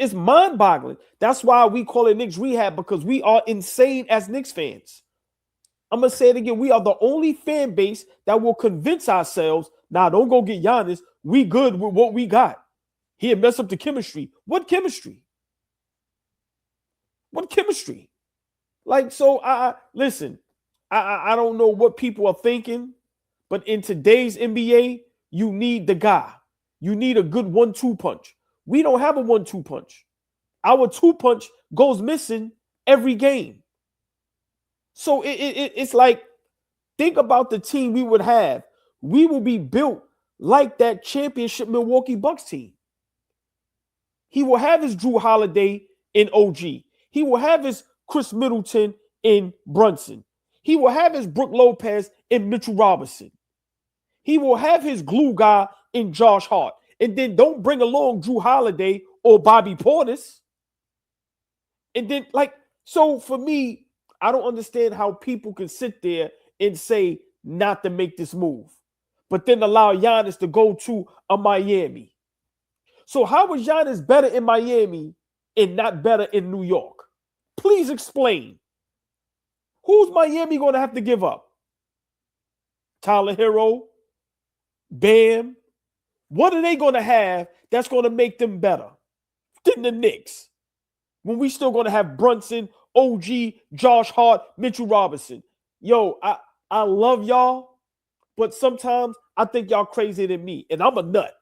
It's mind-boggling. That's why we call it Knicks Rehab, because we are insane as Knicks fans. I'm going to say it again. We are the only fan base that will convince ourselves, nah, don't go get Giannis. We good with what we got. He'll mess up the chemistry. What chemistry? What chemistry? Like, so listen, I don't know what people are thinking, but in today's NBA, you need the guy. You need a good 1-2 punch. We don't have a 1-2 punch. Our 2 punch goes missing every game. So it's like, think about the team we would have. We will be built like that championship Milwaukee Bucks team. He will have his Jrue Holiday in OG. He will have his Chris Middleton in Brunson. He will have his Brook Lopez in Mitchell Robinson. He will have his glue guy in Josh Hart. And then don't bring along Jrue Holiday or Bobby Portis. And then, like, so for me, I don't understand how people can sit there and say not to make this move, but then allow Giannis to go to a Miami. So how is Giannis better in Miami and not better in New York? Please explain. Who's Miami going to have to give up? Tyler Hero? Bam? What are they going to have that's going to make them better than the Knicks? When we still going to have Brunson, OG, Josh Hart, Mitchell Robinson. Yo, I love y'all, but sometimes I think y'all crazier than me, and I'm a nut.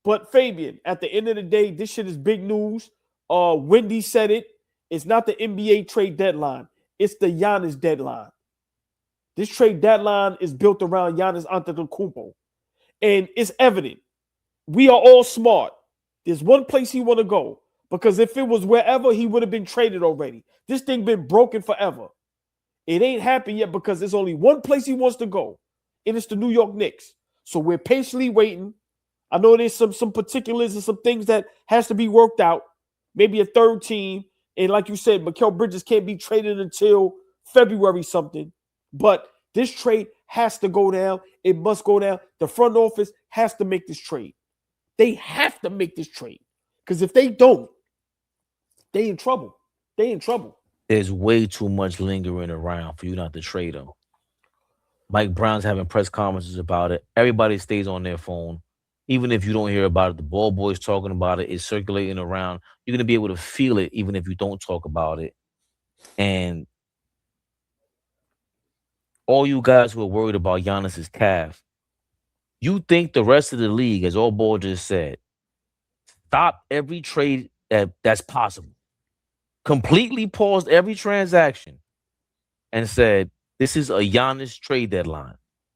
But Fabian, at the end of the day, this shit is big news. Wendy said it. It's not the NBA trade deadline. It's the Giannis deadline. This trade deadline is built around Giannis Antetokounmpo. And it's evident. We are all smart. There's one place he want to go. Because if it was wherever, he would have been traded already. This thing been broken forever. It ain't happened yet because there's only one place he wants to go. And it's the New York Knicks. So we're patiently waiting. I know there's some particulars and some things that has to be worked out. Maybe a third team. And like you said, Mikal Bridges can't be traded until February something. But this trade has to go down. It must go down. The front office has to make this trade. They have to make this trade. Because if they don't, they in trouble. They in trouble. There's way too much lingering around for you not to trade him. Mike Brown's having press conferences about it. Everybody stays on their phone. Even if you don't hear about it, the ball boys talking about it. It's circulating around. You're going to be able to feel it even if you don't talk about it. And all you guys who are worried about Giannis's calf, you think the rest of the league, as all ball just said, stop every trade that's possible. Completely paused every transaction and said, this is a Giannis trade deadline.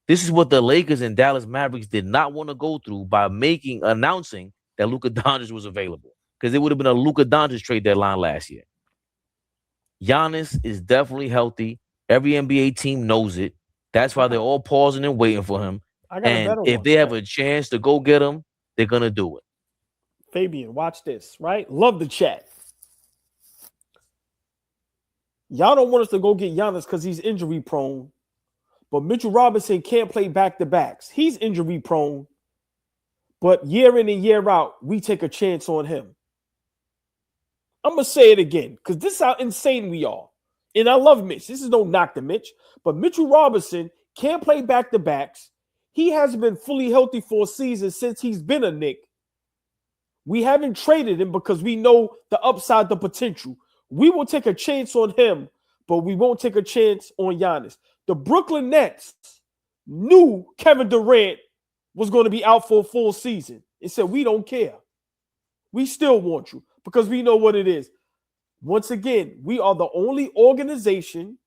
This is what the Lakers and Dallas Mavericks did not want to go through by announcing that Luka Doncic was available, because it would have been a Luka Doncic trade deadline last year. Giannis is definitely healthy. Every NBA team knows it. That's why they're all pausing and waiting for him. And if they have a chance to go get him, they're going to do it. Fabian, watch this, right? Love the chat. Y'all don't want us to go get Giannis because he's injury prone. But Mitchell Robinson can't play back-to-backs. He's injury prone. But year in and year out, we take a chance on him. I'm going to say it again because this is how insane we are. And I love Mitch. This is no knock to Mitch. But Mitchell Robinson can't play back-to-backs. He hasn't been fully healthy for a season since he's been a Knick. We haven't traded him because we know the upside, the potential. We will take a chance on him, but we won't take a chance on Giannis. The Brooklyn Nets knew Kevin Durant was going to be out for a full season. It said, we don't care. We still want you because we know what it is. Once again, we are the only organization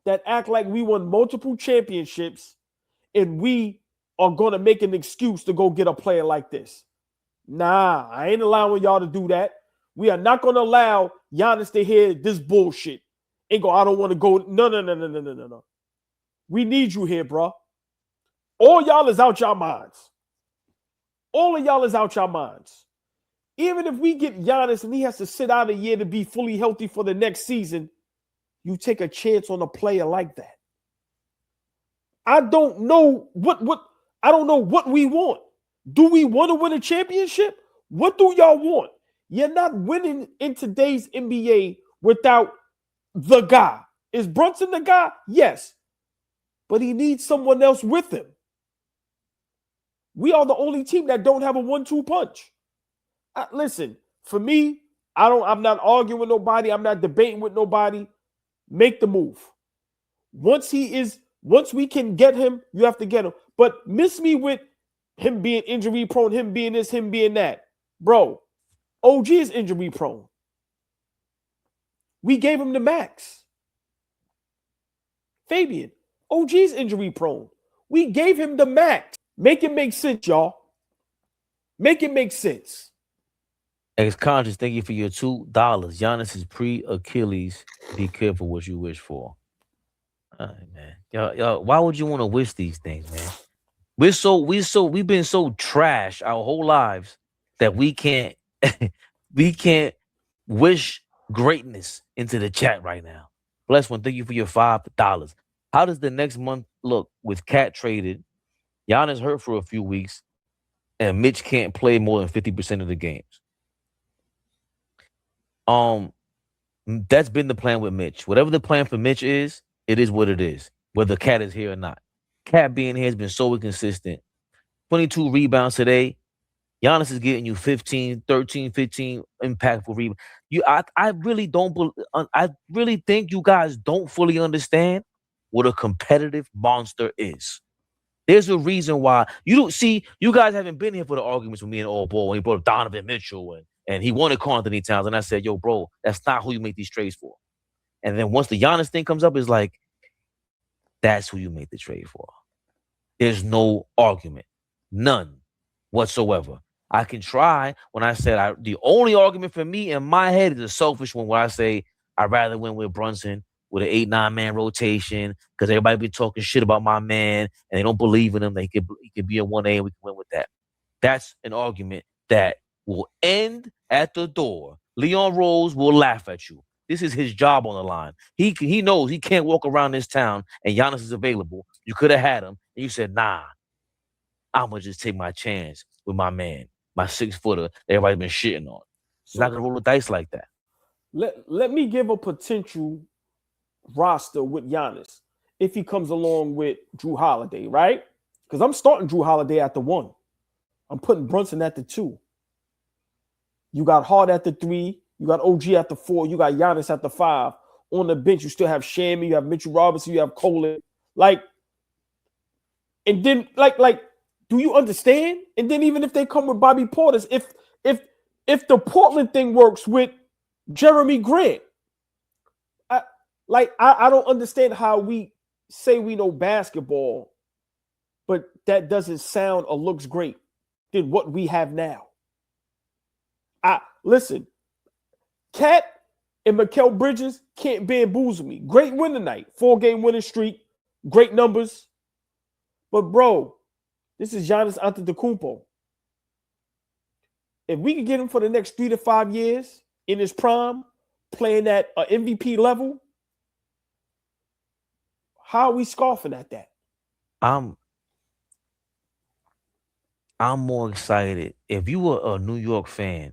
that act like we won multiple championships and we are going to make an excuse to go get a player like this. Nah, I ain't allowing y'all to do that. We are not going to allow Giannis to hear this bullshit and go, I don't want to go. No. We need you here, bro. All y'all is out your minds. All of y'all is out your minds. Even if we get Giannis and he has to sit out a year to be fully healthy for the next season, you take a chance on a player like that. I don't know what we want. Do we want to win a championship? What do y'all want? You're not winning in today's NBA without the guy. Is Brunson the guy? Yes. But he needs someone else with him. We are the only team that don't have a 1-2 punch. Listen, for me, I'm not arguing with nobody. I'm not debating with nobody. Make the move. Once we can get him, you have to get him. But miss me with him being injury prone, him being this, him being that. Bro, OG is injury prone. We gave him the max. Fabian, OG's injury prone. We gave him the max. Make it make sense, y'all. Make it make sense. Ex-conscious, thank you for your $2. Giannis is pre-Achilles. Be careful what you wish for. All right, man. Y'all, why would you want to wish these things, man? We've been so trash our whole lives that we can't wish greatness into the chat right now. Bless one, thank you for your $5. How does the next month look with Cat traded? Giannis hurt for a few weeks, and Mitch can't play more than 50% of the games. That's been the plan with Mitch. Whatever the plan for Mitch is, it is what it is, whether Cat is here or not. Cat being here has been so inconsistent. 22 rebounds today. Giannis is getting you 15, 13, 15 impactful rebounds. I really think you guys don't fully understand what a competitive monster is. There's a reason why you guys haven't been here for the arguments with me and All Ball when he brought up Donovan Mitchell and he wanted Karl Anthony Towns. And I said, yo, bro, that's not who you make these trades for. And then once the Giannis thing comes up, it's like, that's who you make the trade for. There's no argument. None whatsoever. I can try when I said the only argument for me in my head is a selfish one where I say I'd rather win with Brunson with an 8-9 man rotation because everybody be talking shit about my man and they don't believe in him. He could be a 1A and we can win with that. That's an argument that will end at the door. Leon Rose will laugh at you. This is his job on the line. He knows he can't walk around this town and Giannis is available. You could have had him and you said, nah, I'm going to just take my chance with my man, my 6-footer everybody's been shitting on. He's not going to roll the dice like that. Let me give a potential roster with Giannis if he comes along with Jrue Holiday, right? Because I'm starting Jrue Holiday at the 1. I'm putting Brunson at the 2. You got Hart at the 3. You got OG at the 4. You got Giannis at the 5. On the bench, you still have Shammy. You have Mitchell Robinson. You have Colin. And then do you understand? And then even if they come with Bobby Portis, if the Portland thing works with Jeremy Grant, I don't understand how we say we know basketball, but that doesn't sound or looks great than what we have now. Listen, Cat and Mikal Bridges can't bamboozle me. Great win tonight. 4-game winning streak. Great numbers. But, bro, this is Giannis Antetokounmpo. If we can get him for the next 3 to 5 years in his prime, playing at an MVP level, how are we scoffing at that? I'm more excited. If you were a New York fan,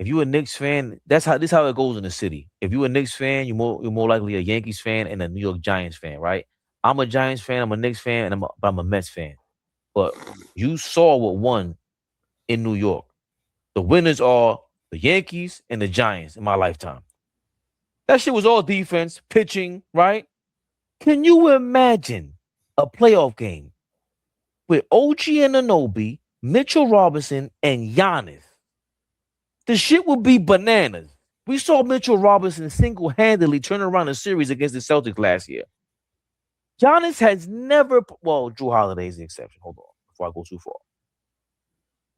if you were a Knicks fan, this is how it goes in the city. If you're a Knicks fan, you're more likely a Yankees fan and a New York Giants fan, right? I'm a Giants fan, I'm a Knicks fan, and I'm a Mets fan. But you saw what won in New York. The winners are the Yankees and the Giants in my lifetime. That shit was all defense, pitching, right? Can you imagine a playoff game with OG Anunoby, Mitchell Robinson, and Giannis? The shit would be bananas. We saw Mitchell Robinson single-handedly turn around a series against the Celtics last year. Giannis has never... Well, Jrue Holiday is the exception. Hold on, before I go too far.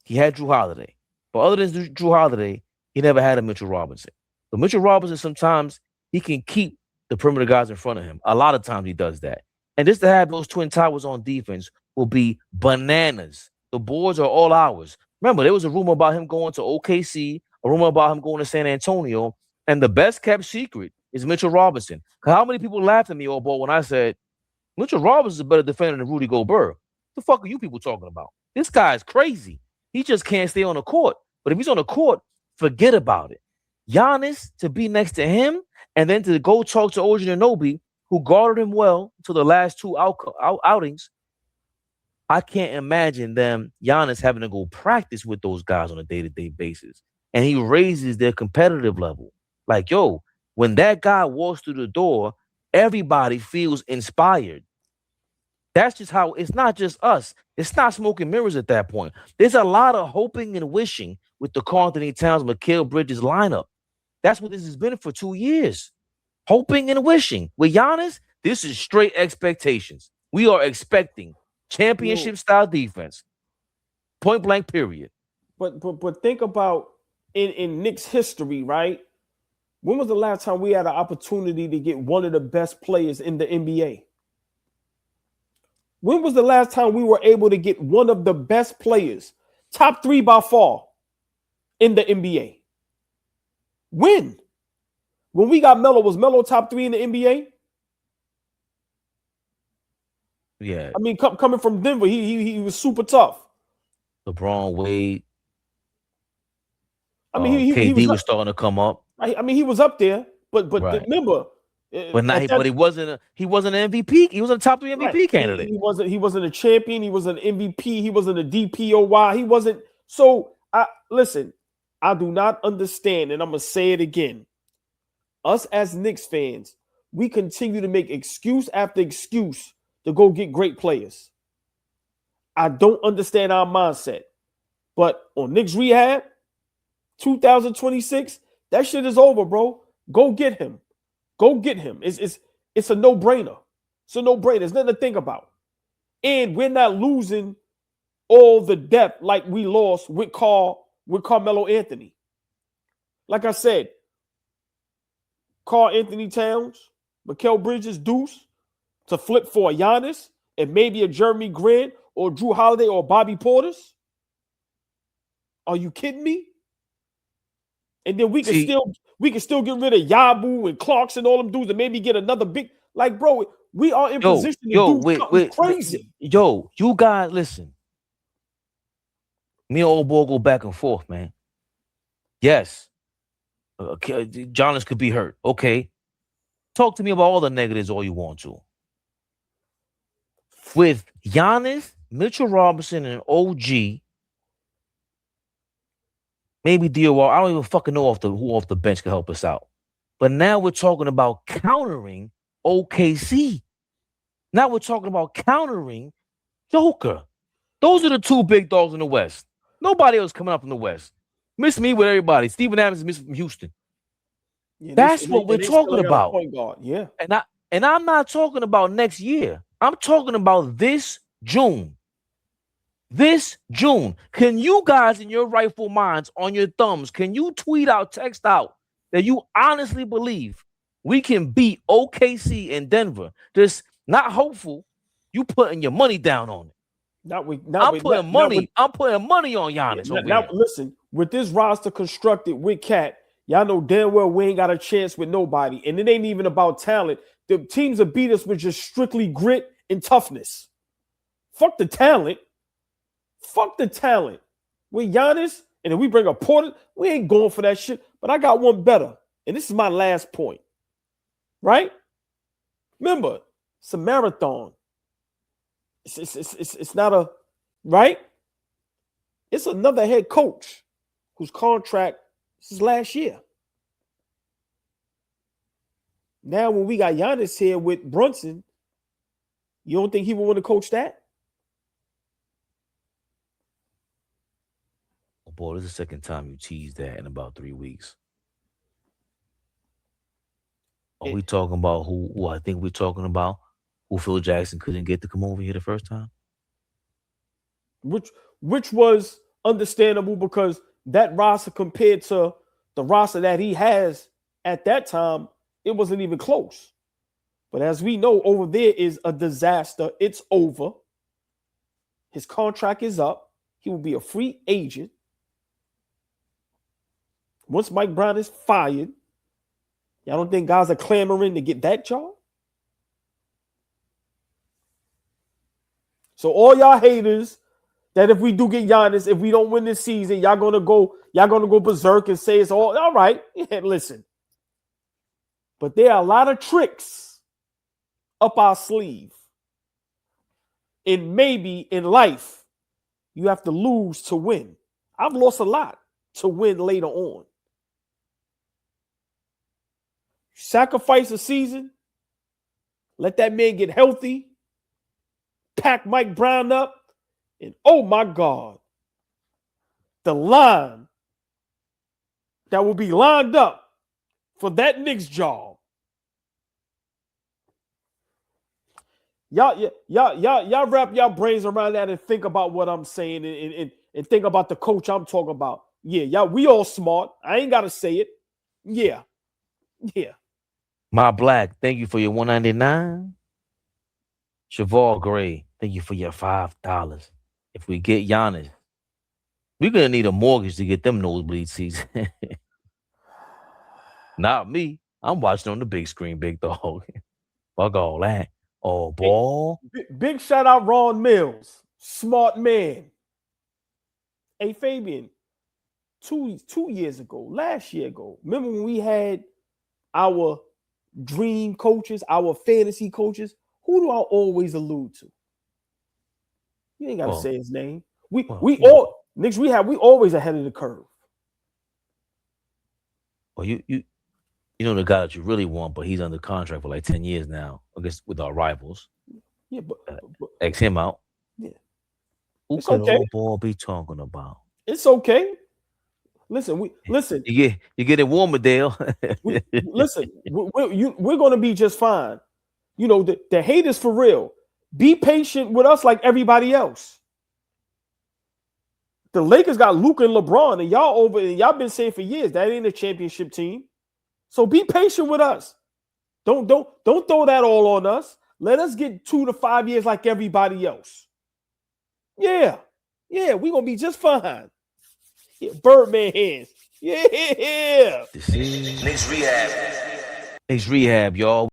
He had Jrue Holiday. But other than Jrue Holiday, he never had a Mitchell Robinson. But Mitchell Robinson, sometimes he can keep the perimeter guys in front of him. A lot of times he does that. And just to have those twin towers on defense will be bananas. The boards are all ours. Remember, there was a rumor about him going to OKC, a rumor about him going to San Antonio, and the best kept secret is Mitchell Robinson. How many people laughed at me, All Ball, when I said, Mitchell Robinson is a better defender than Rudy Gobert? The fuck are you people talking about? This guy is crazy. He just can't stay on the court. But if he's on the court, forget about it. Giannis to be next to him and then to go talk to OG Anunoby, who guarded him well to the last two outings. I can't imagine Giannis having to go practice with those guys on a day-to-day basis. And he raises their competitive level. Like, yo, when that guy walks through the door, everybody feels inspired. That's just how, it's not just us. It's not smoke and mirrors at that point. There's a lot of hoping and wishing with the Karl-Anthony Towns, Mikal Bridges lineup. That's what this has been for 2 years. Hoping and wishing. With Giannis, this is straight expectations. We are expecting championship style defense. Point blank, period. But think about in Knicks history, right? When was the last time we had an opportunity to get one of the best players in the NBA? When was the last time we were able to get one of the best players, top 3 by far, in the NBA? When? When we got Melo, was Melo top 3 in the NBA? Yeah. I mean, coming from Denver, he was super tough. LeBron, Wade. I mean, KD was starting to come up. I mean, he was up there, but right. Remember, but he wasn't an MVP. He was a top 3 MVP right. candidate. He wasn't a champion. He was an MVP. He wasn't a DPOY. He wasn't. So listen, I do not understand, and I'm gonna say it again. Us as Knicks fans, we continue to make excuse after excuse to go get great players. I don't understand our mindset. But on Knicks Rehab 2026, that shit is over, bro. Go get him. Go get him. It's a no-brainer. It's a no-brainer. There's nothing to think about. And we're not losing all the depth like we lost with Carmelo Anthony. Like I said, Karl-Anthony Towns, Mikal Bridges, Deuce, to flip for a Giannis and maybe a Jeremy Grant or Jrue Holiday or Bobby Portis? Are you kidding me? And then we can still get rid of Yabu and Clarkson and all them dudes and maybe get another big, like, bro, we are in position to do something crazy. You guys, listen. Me and old boy go back and forth, man. Yes. Giannis could be hurt. Okay. Talk to me about all the negatives all you want to. With Giannis, Mitchell Robinson, and OG, maybe DOR, I don't even fucking know who off the bench can help us out. But now we're talking about countering OKC. Now we're talking about countering Joker. Those are the 2 big dogs in the West. Nobody else coming up in the West. Miss me with everybody. Steven Adams is missed from Houston. Yeah, that's what we're talking about. Point guard. Yeah. And I'm not talking about next year. I'm talking about this June. This June. Can you guys in your rightful minds, on your thumbs, can you tweet out, text out that you honestly believe we can beat OKC in Denver? Just not hopeful. You putting your money down on it. I'm putting money on Giannis. Listen, with this roster constructed with Cat, y'all know damn well we ain't got a chance with nobody. And it ain't even about talent. The teams that beat us with just strictly grit and toughness. Fuck the talent. Fuck the talent. With Giannis, and if we bring a Porter, we ain't going for that shit. But I got one better. And this is my last point. Right? Remember, it's a marathon. It's not a, right? It's another head coach whose contract is last year. Now, when we got Giannis here with Brunson, you don't think he would want to coach that? Oh boy, this is the second time you teased that in about 3 weeks. Are we talking about who I think we're talking about? Who Phil Jackson couldn't get to come over here the first time? Which was understandable because that roster compared to the roster that he has at that time, it wasn't even close. But as we know, over there is a disaster. It's over. His contract is up. He will be a free agent. Once Mike Brown is fired, y'all don't think guys are clamoring to get that job? So all y'all haters that if we do get Giannis, if we don't win this season, y'all gonna Y'all gonna go berserk and say it's all right. Yeah, listen. But there are a lot of tricks up our sleeve. And maybe in life, you have to lose to win. I've lost a lot to win later on. Sacrifice a season. Let that man get healthy. Pack Mike Brown up. And oh my God, the line that will be lined up for that Knicks job. Y'all wrap your brains around that and think about what I'm saying and think about the coach I'm talking about. Yeah, we all smart. I ain't gotta say it. Yeah. My Black, thank you for your $1.99. Cheval Gray, thank you for your $5. If we get Giannis, we're gonna need a mortgage to get them nosebleed seats. Not me. I'm watching on the big screen, big dog. Fuck all that. Oh, ball. Big shout out Ron Mills. Smart man. Hey, Fabian, two years ago, last year ago, remember when we had our dream coaches, our fantasy coaches? Who do I always allude to? You ain't got to say his name. We always ahead of the curve. Well, you know the guy that you really want, but he's under contract for like 10 years now, I guess, with our rivals. Yeah, but X him out. Yeah. Who could old ball be talking about? It's okay. Listen. You get it warmer, Dale. Listen, we're going to be just fine. You know, the hate is for real. Be patient with us like everybody else. The Lakers got Luka and LeBron, and y'all been saying for years that ain't a championship team. So be patient with us. Don't throw that all on us. Let us get 2 to 5 years like everybody else. Yeah, we're gonna be just fine. Yeah, Birdman hands. Yeah. Knicks Rehab, y'all.